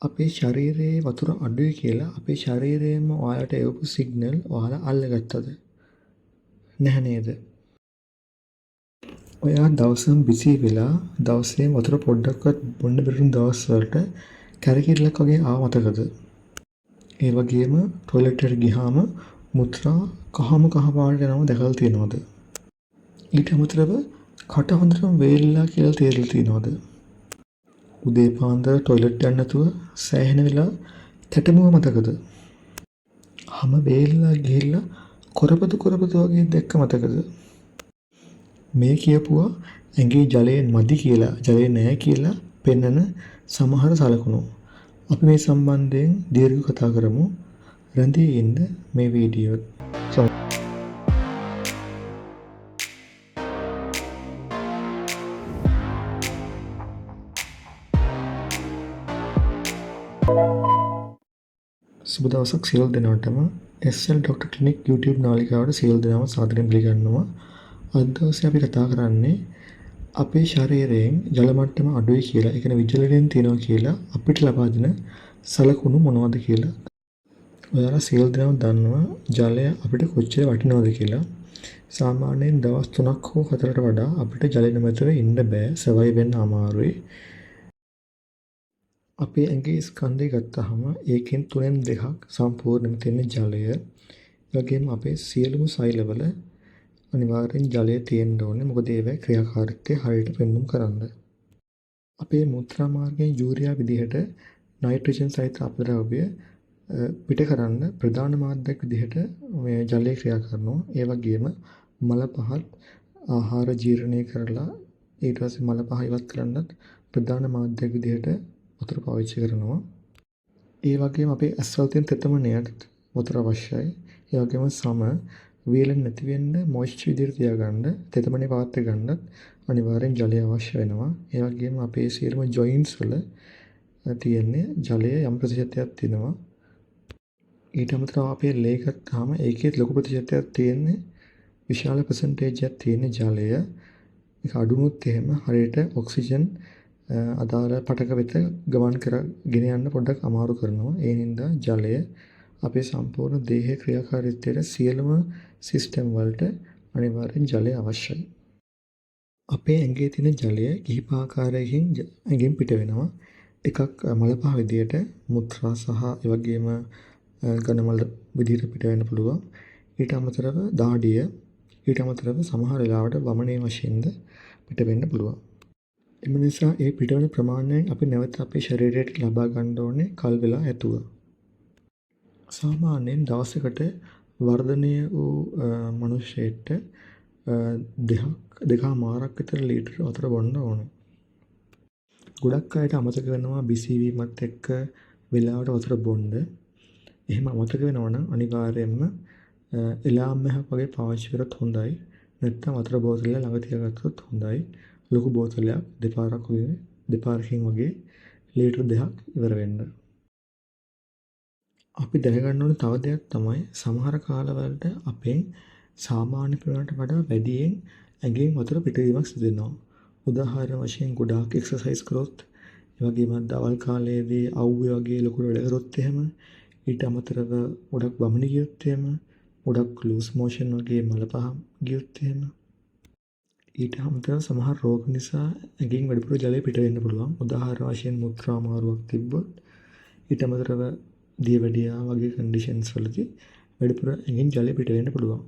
අපේ ශරීරයේ වතුර අඩුයි කියලා අපේ ශරීරයෙන්ම ඔයාලට එවපු සිග්නල් ඔයාලා අල්ලගත්තද? නැහැ නේද? ඔයා දවසම බිසී වෙලා දවසේ වතුර පොඩ්ඩක්වත් බොන්න බැරිුණු දවස් වලට කැරකිල්ලක් වගේ ආව මතකද? ඒ වගේම ටොයිලට් එකට ගියාම මුත්‍රා කහම කහ පාට යනවා දැකලා තියෙනවද? ඊට අමතරව කට හොඳටම වේලිලා කියලා තේරෙලා තියෙනවද? උදේ පාන්දර ටොයිලට් යන්න නැතුව සෑහෙන වෙලා තැටමුව මතකද? හැම වේලිලා ගිහිල්ලා කොරපතු වගේ දැක්ක මතකද? මේ කියපුවා ඇඟේ ජලයෙන් මදි කියලා, ජලය නැහැ කියලා පෙන්වන සමහර සලකුණු. අපි මේ සම්බන්ධයෙන් දීර්ඝව කතා කරමු. රැඳී ඉන්න මේ වීඩියෝ. සුබ දවසක් සියලු දෙනාටම SL Dr. Clinic YouTube නාලිකාවට සියලු දෙනාම සාදරයෙන් පිළිගන්නවා. අද දවසේ අපි කතා කරන්නේ අපේ ශරීරයෙන් ජල මට්ටම අඩුයි කියලා, ඒ කියන්නේ විජලණයෙන් තියෙනවා කියලා අපිට ලබා දෙන සලකුණු මොනවද කියලා. ඔයාලා සියලු දෙනාම දන්නවා ජලය අපිට කොච්චර වටිනවද කියලා. සාමාන්‍යයෙන් දවස් 3ක් හෝ 4කට වඩා අපිට ජලය නැමැතිව ඉන්න බෑ, සර්වයිව් වෙන්න අමාරුයි. අපේ ඇඟේ ස්කන්ධය ගත්තාම ඒකෙන් 3න් 2ක් සම්පූර්ණයෙන්ම තියෙන ජලය. ඒ වගේම අපේ සියලුම සෛලවල අනිවාර්යෙන් ජලය තියෙන්න ඕනේ. මොකද ඒවැ ක්‍රියාකාරීත්වය හරියට පෙන්වුම් කරන්න. අපේ මුත්‍රා මාර්ගයෙන් යූරියා විදිහට නයිට්‍රජන් සහිත අපද්‍රව්‍ය පිට කරන්න ප්‍රධාන මාධ්‍යයක් විදිහට මේ ජලය ක්‍රියා කරනවා. ඒ වගේම මල පහත් ආහාර ජීර්ණය කරලා ඊට පස්සේ මල පහ ඉවත් කරන්නත් ප්‍රධාන මාධ්‍යයක් විදිහට වතුර පාවිච්චි කරනවා. ඒ වගේම අපේ ඇස්වල තියෙන තෙතමනයට වතුර අවශ්‍යයි. ඒ වගේම සම වේලෙන් නැති වෙන්න මොයිස්චර් විදිහට තියාගන්න, තෙතමනේ පවත්වා ගන්නත් අනිවාර්යෙන් ජලය අවශ්‍ය වෙනවා. ඒ වගේම අපේ සියලුම ජොයින්ට්ස් වල තියෙන්නේ ජලය යම් ප්‍රතිශතයක් තියෙනවා. ඊට අමතරව අපේ ලේ ගත්තාම ඒකේ ලොකු ප්‍රතිශතයක් තියෙන්නේ, විශාල percentage එකක් තියෙන්නේ ජලය. ඒක අඩුනොත් එහෙම හරියට ඔක්සිජන් අදාළ පටක වෙත ගමන් කරගෙන යන්න පොඩ්ඩක් අමාරු කරනවා. ඒ හින්දා ජලය අපේ සම්පූර්ණ දේහයේ ක්‍රියාකාරීත්වයට සියලුම සිස්ටම් වලට අනිවාර්යෙන් ජලය අවශ්‍යයි. අපේ ඇඟේ තියෙන ජලය කිහිප ආකාරයකින් ඇඟෙන් පිට වෙනවා. එකක් මල පහ විදියට, මුත්‍රා සහ ඒ වගේම ඝන මල විදියට පිට වෙන්න පුළුවන්. ඊට අමතරව දාඩිය, ඊට අමතරව සමහර වෙලාවට වමනේ වශයෙන්ද පිට වෙන්න පුළුවන්. එම නිසා ඒ පිටවන ප්‍රමාණයෙන් අපි නැවත අපේ ශරීරයට ලබා ගන්න ඕනේ කල් වෙලා ඇතුව. සාමාන්‍යයෙන් දවසකට වර්ධනය වූ මනුෂ්‍යයෙක්ට දෙකමාරක් විතර ලීටර වතුර බොන්න ඕනේ. ගොඩක් අයට අමතක වෙනවා බිසි වීමත් එක්ක වෙලාවට වතුර බොන්න. එහෙම අමතක වෙනවා නම් අනිවාර්යයෙන්ම එලාම් එකක් වගේ පාවිච්චි කරත් හොඳයි. නැත්නම් වතුර බෝතලය ළඟ තියාගත්තොත් හොඳයි. ලොකු බෝතලයක් දෙපාරකින් වගේ ලීටර් 2ක් ඉවර වෙන්න. අපි දැනගන්න ඕන තව දෙයක් තමයි සමහර කාලවලට අපෙන් සාමාන්‍ය ප්‍රමාණයට වඩා වැඩියෙන් ඇඟෙන් වතුර පිටවීමක් සිදු වෙනවා. උදාහරණ වශයෙන් ගොඩාක් එක්සර්සයිස් කරොත්, ඒ වගේම දවල් කාලයේදී අවුවේ වගේ ලොකු වැඩ කරොත් එහෙම, ඊට අමතරව ගොඩක් වමන ගියොත් එහෙම, ගොඩක් ලූස් මෝෂන් වගේ මල පහ ගියොත් එහෙම, ඊට අමතරව සමහර රෝග නිසා ඇඟෙන් වැඩිපුර ජලය පිට වෙන්න පුළුවන්. උදාහරණ වශයෙන් මුත්‍රා අමාරුවක් තිබ්බොත්, ඊට අමතරව දියවැඩියා වගේ කන්ඩිෂන්ස් වලදී වැඩිපුර ඇඟෙන් ජලය පිට වෙන්න පුළුවන්.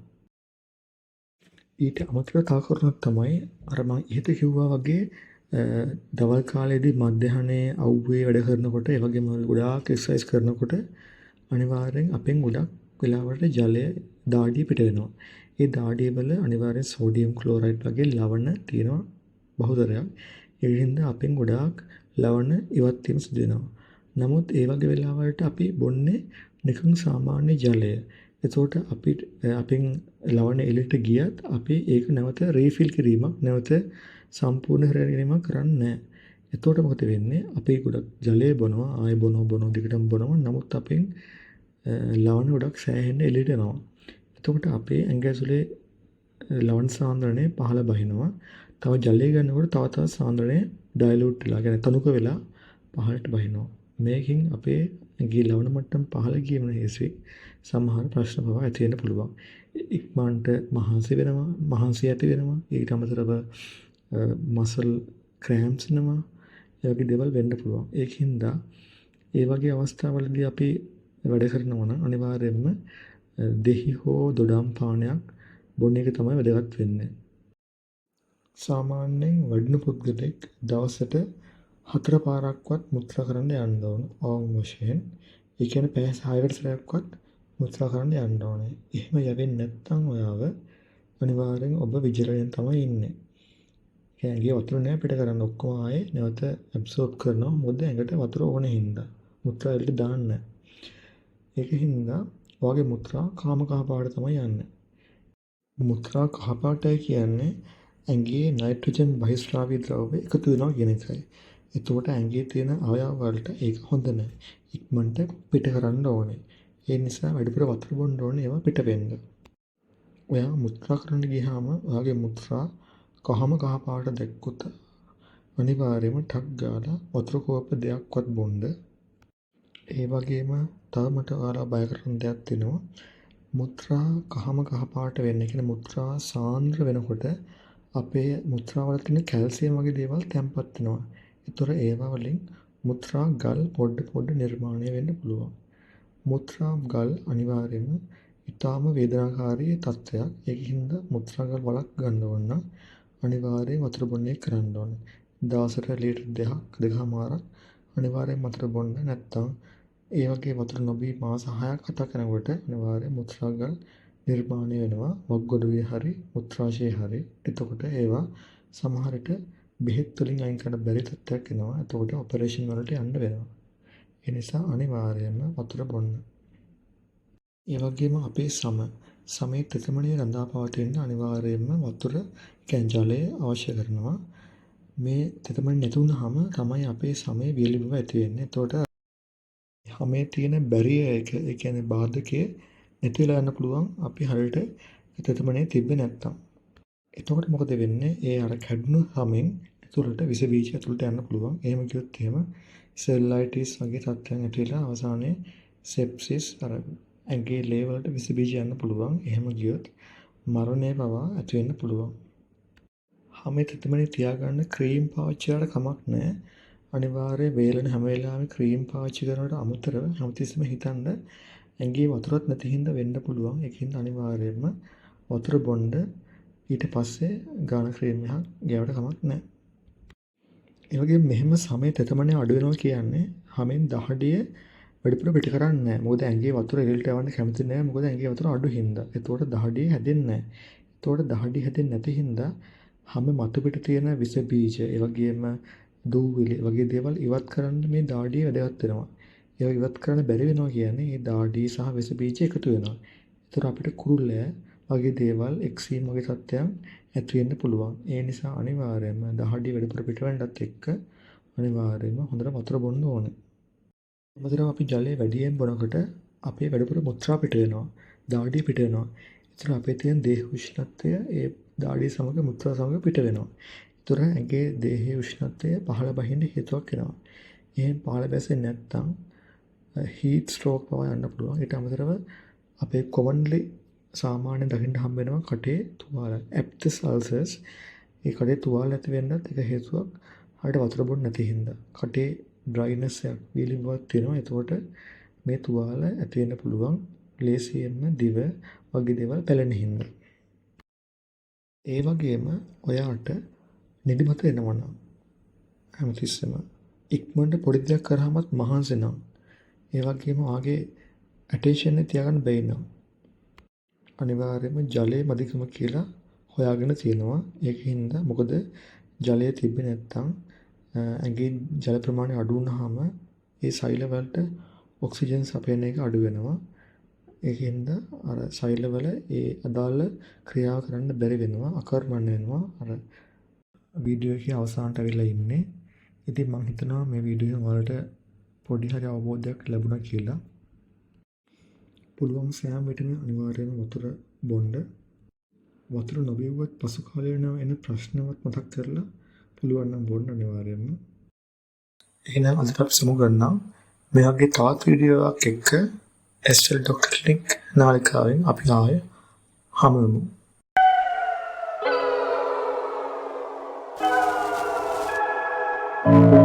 ඊට අමතරව තව කරුණක් තමයි අර මම ඉහත කිව්වා වගේ දවල් කාලේදී මධ්‍යහනේ අවුවේ වැඩ කරනකොට, ඒ වගේම ගොඩාක් එක්සර්සයිස් කරනකොට අනිවාර්යෙන් අපෙන් ගොඩක් වෙලාවට ජලය දාඩිය පිට වෙනවා. ඒ දාඩිය වල අනිවාර්යෙන් සෝඩියම් ක්ලෝරයිඩ් වගේ ලවණ තියෙනවා බහුතරයක්. ඒ හින්දා අපෙන් ගොඩාක් ලවණ ඉවත් වීම සිදු වෙනවා. නමුත් ඒ වගේ වෙලාවලට අපි බොන්නේ නිකන් සාමාන්‍ය ජලය. එතකොට අපෙන් ලවණ එළියට ගියත් අපි ඒක නැවත රීෆිල් කිරීමක්, නැවත සම්පූර්ණ කර ගැනීමක් කරන්නේ නැහැ. එතකොට මොකද වෙන්නේ? අපි ගොඩක් ජලය බොනවා, ආයෙ බොනවා දිගටම බොනවා. නමුත් අපෙන් ලවණ ගොඩක් සෑහෙන්න එළියට එනවා. එතකොට අපේ ඇඟ ඇතුලේ ලවණ සාන්ද්‍රණය පහළ බහිනවා. තව ජලය ගන්නකොට තව සාන්ද්‍රණය ඩයලූට් වෙලා, කියන්නේ තනුක වෙලා පහළට බහිනවා. මේකින් අපේ ඇඟේ ලවණ මට්ටම පහළ ගියම හේසෙ සමහර ප්‍රශ්න පවා ඇති වෙන්න පුළුවන්. ඉක්මනට මහන්සි ඇති වෙනවා. ඊට අමතරව මසල් ක්‍රෑම්ප්ස් එනවා. ඒ වගේ දේවල් වෙන්න පුළුවන්. ඒකින්ද ඒ වගේ අවස්ථාවලදී අපි වැඩ කරනවා නම් අනිවාර්යයෙන්ම දෙහි හෝ දොඩම් පානයක් බොන එක තමයි වැදගත් වෙන්නේ. සාමාන්‍යයෙන් වඩින පුද්ගලෙක් දවසට 4 පාරක්වත් මුත්‍රා කරන්න යන්න ඕන. අවම වශයෙන්. ඒ කියන්නේ පැය 6කට සැරයක්වත් මුත්‍රා කරන්න යන්න ඕනේ. එහෙම යවෙන්නේ නැත්නම් ඔයාව අනිවාර්යෙන් ඔබ විජිලෙන් තමයි ඉන්නේ. ඇඟේ වතුර නෑ පිට කරන්න ඔක්කොම ආයේ නැවත ඇබ්සෝබ් කරනවා. මොකද ඇඟට වතුර ඕනේ හින්දා. මුත්‍රා එළියට දාන්න. ඒකින්ද ඔයාගේ මුත්‍රා කාම කහ පාට තමයි යන්නේ. මුත්‍රා කහ පාටයි කියන්නේ ඇඟේ නයිට්‍රජන් බහිස්රාවී ද්‍රව්‍ය එකතු වෙනවා කියන එකයි. එතකොට ඇඟේ තියෙන අවයව වලට ඒක හොඳ නැහැ. ඉක්මනට පිට කරන්න ඕනේ. ඒ නිසා වැඩිපුර වතුර බොන්න ඕනේ ඒවා පිට වෙන්න. ඔයා මුත්‍රා කරන්න ගියාම ඔයාගේ මුත්‍රා කහම කහ පාට දැක්කොත් අනිවාර්යයෙන්ම ටක් ගාලා වතුර කෝප දෙකක්වත් බොන්න. ඒ වගේම තව මට ඔයාලා බය කරන දෙයක් තියෙනවා. මුත්‍රා කහම කහ පාට වෙන්න කියන්නේ මුත්‍රා සාන්ද්‍ර වෙනකොට අපේ මුත්‍රා වල තියෙන කැල්සියම් වගේ දේවල් තැම්පත් වෙනවා. ඒතර ඒවා වලින් මුත්‍රා ගල් පොඩ නිර්මාණය වෙන්න පුළුවන්. මුත්‍රා ගල් අනිවාර්යයෙන්ම ඊටාම වේදනාකාරී තත්ත්වයක්. ඒකින්ද මුත්‍රා ගල් වලක් ගන්න ඕන නම් අනිවාර්යයෙන් වතුර බොන්නේ කරන්න ඕන. දවසට ලීටර් 2.5ක් අනිවාර්යයෙන් වතුර බොන්න. නැත්තම් ඒ වගේ වතුර නොබී මාස 6ක් 7ක් යනකොට අනිවාර්යයෙන් මුත්‍රා ගල් නිර්මාණය වෙනවා. වග්ගොඩුවේ හරි මුත්‍රාශයේ හරි. එතකොට ඒවා සමහර විට බෙහෙත් වලින් අයින් කරන්න බැරි තත්ත්වයක් එනවා. එතකොට ඔපරේෂන් වලට යන්න වෙනවා. ඒ නිසා අනිවාර්යයෙන්ම වතුර බොන්න. ඒ වගේම අපේ සමේ තෙතමනය රඳා පවතින්න අනිවාර්යයෙන්ම වතුර කියන්නේ ජලය අවශ්‍ය කරනවා. මේ තෙතමනය නැති වුනහම තමයි අපේ සමේ වියලි බව ඇති වෙන්නේ. එතකොට හැමේ තියෙන බැරියර් එක ඒ කියන්නේ බාධකයේ නැති වෙලා යන්න පුළුවන් අපි හරියට තෙතමනය තිබ්බේ නැත්තම්. එතකොට මොකද වෙන්නේ? ඒ අර කැඩුණු හැමෙන් ඇතුළට විස බීජ ඇතුළට යන්න පුළුවන්. එහෙම කිව්වොත් එහෙම සෙල්ලයිටිස් වගේ තත්ත්වයන් ඇතිවලා අවසානයේ සෙප්සිස් අර ඇඟේ ලේ වලට විස බීජ යන්න පුළුවන්. එහෙම ගියොත් මරණය පවා ඇති වෙන්න පුළුවන්. හැමේ තෙතමනය තියාගන්න ක්‍රීම් පාවිච්චි කරලා කමක් නැහැ. අනිවාර්යයෙන් වේලන හැම වෙලාවෙම ක්‍රීම් පාවිච්චි කරනකොට අමතරව හැමතිස්සෙම හිතන්න ඇඟේ වතුරක් නැති හින්දා වෙන්න පුළුවන්. ඒකින් අනිවාර්යයෙන්ම වතුර බොන්න ඊට පස්සේ ගාන ක්‍රීම් එකක් ගෑවට කමක් නැහැ. ඒ වගේම මෙහෙම සමේ තෙතමනය අඩු වෙනවා කියන්නේ හැමෙන් දහඩිය වැඩිපුර පිට කරන්නේ නැහැ. මොකද ඇඟේ වතුර එළියට යවන්න කැමති නැහැ. මොකද ඇඟේ වතුර අඩු හින්දා. ඒතකොට දහඩිය හැදෙන්නේ නැහැ. ඒතකොට දහඩිය හැදෙන්නේ නැති හින්දා හැම මතු පිට තියෙන විස බීජ ඒ වගේම දූවිලි වගේ දේවල් ඉවත් කරන්න මේ දාඩිය වැදගත් වෙනවා. ඒවා ඉවත් කරන්න බැරි වෙනවා කියන්නේ මේ දාඩිය සහ විස බීජ එකතු වෙනවා. ඒතර අපිට කුරුල්ලෑ වගේ දේවල් එක්සීම් වගේ තත්ත්වයන් ඇති වෙන්න පුළුවන්. ඒ නිසා අනිවාර්යයෙන්ම දහඩිය වැඩිපුර පිටවෙන්නත් එක්ක අනිවාර්යයෙන්ම හොඳට වතුර බොන්න ඕනේ. අමතරව අපි ජලය වැඩියෙන් බොනකොට අපේ වැඩිපුර මුත්‍රා පිට වෙනවා. දාඩිය පිට වෙනවා. ඒතර අපේ තියෙන දේහ උෂ්ණත්වය ඒ දාඩිය සමග මුත්‍රා සමග පිට වෙනවා. ඒතර ඇඟේ දේහයේ උෂ්ණත්වය පහළ බහින්න හේතුවක් වෙනවා. එහෙන් පහළ බැසෙන්නේ නැත්නම් හීට් ස්ට්‍රෝක් පවා යන්න පුළුවන්. ඊට අමතරව අපේ කොමන්ලි සාමාන්‍ය දකින්න හම්බ වෙනවා කටේ තුවාල ඇප්තිස් අල්සර්ස්. ඒ කටේ තුවාල ඇති වෙන්නත් එක හේතුවක් හරියට වතුර බොන්න නැති හින්දා. කටේ ඩ්‍රයිනස් එකක් වීලි බවක් තියෙනවා. ඒතකොට මේ තුවාල ඇති වෙන්න පුළුවන් ලේසියෙන්ම දිව වගේ දේවල් පැලෙන හින්දා. ඒ වගේම ඔයාට නිදිමත එනවා නම් හැමතිස්සෙම ඉක්මනට පොඩි දෙයක් කරාමත් මහන්සි නම් ඒ වගේම ආගේ ඇටෙන්ෂන් එක තියාගන්න බැරි නම් අනිවාර්යයෙන්ම ජලයේ මදිකම කියලා හොයාගෙන තියෙනවා. ඒකින්ද මොකද ජලය තිබ්බේ නැත්නම් ඇඟේ ජල ප්‍රමාණය අඩු වුනහම ඒ සෛල වලට ඔක්සිජන් සපයන එක අඩු වෙනවා. ඒකින්ද අර සෛල වල ඒ අදාළ ක්‍රියා කරන්න බැරි වෙනවා, අකර්මණ්‍ය වෙනවා. අර වීඩියෝ එකේ අවසානට අවිලා ඉන්නේ. ඉතින් මම හිතනවා මේ වීඩියෝ එක වලට පොඩි හරි අවබෝධයක් ලැබුණා කියලා. පුළුවන් සෑම විටම අනිවාර්යයෙන්ම වතුර බොන්න. වතුර නොබිව්වත් පසු කාලේ එන ප්‍රශ්නවත් මතක් කරලා පුළුවන් නම් බොන්න අනිවාර්යයෙන්ම. එහෙනම් අදට අපි සමු ගන්නම්. මේ වගේ තවත් වීඩියෝ එකක් එක්ක SL Doctor Clinic නාලිකාවෙන් අපි ආයෙ හමු වෙමු. Thank you.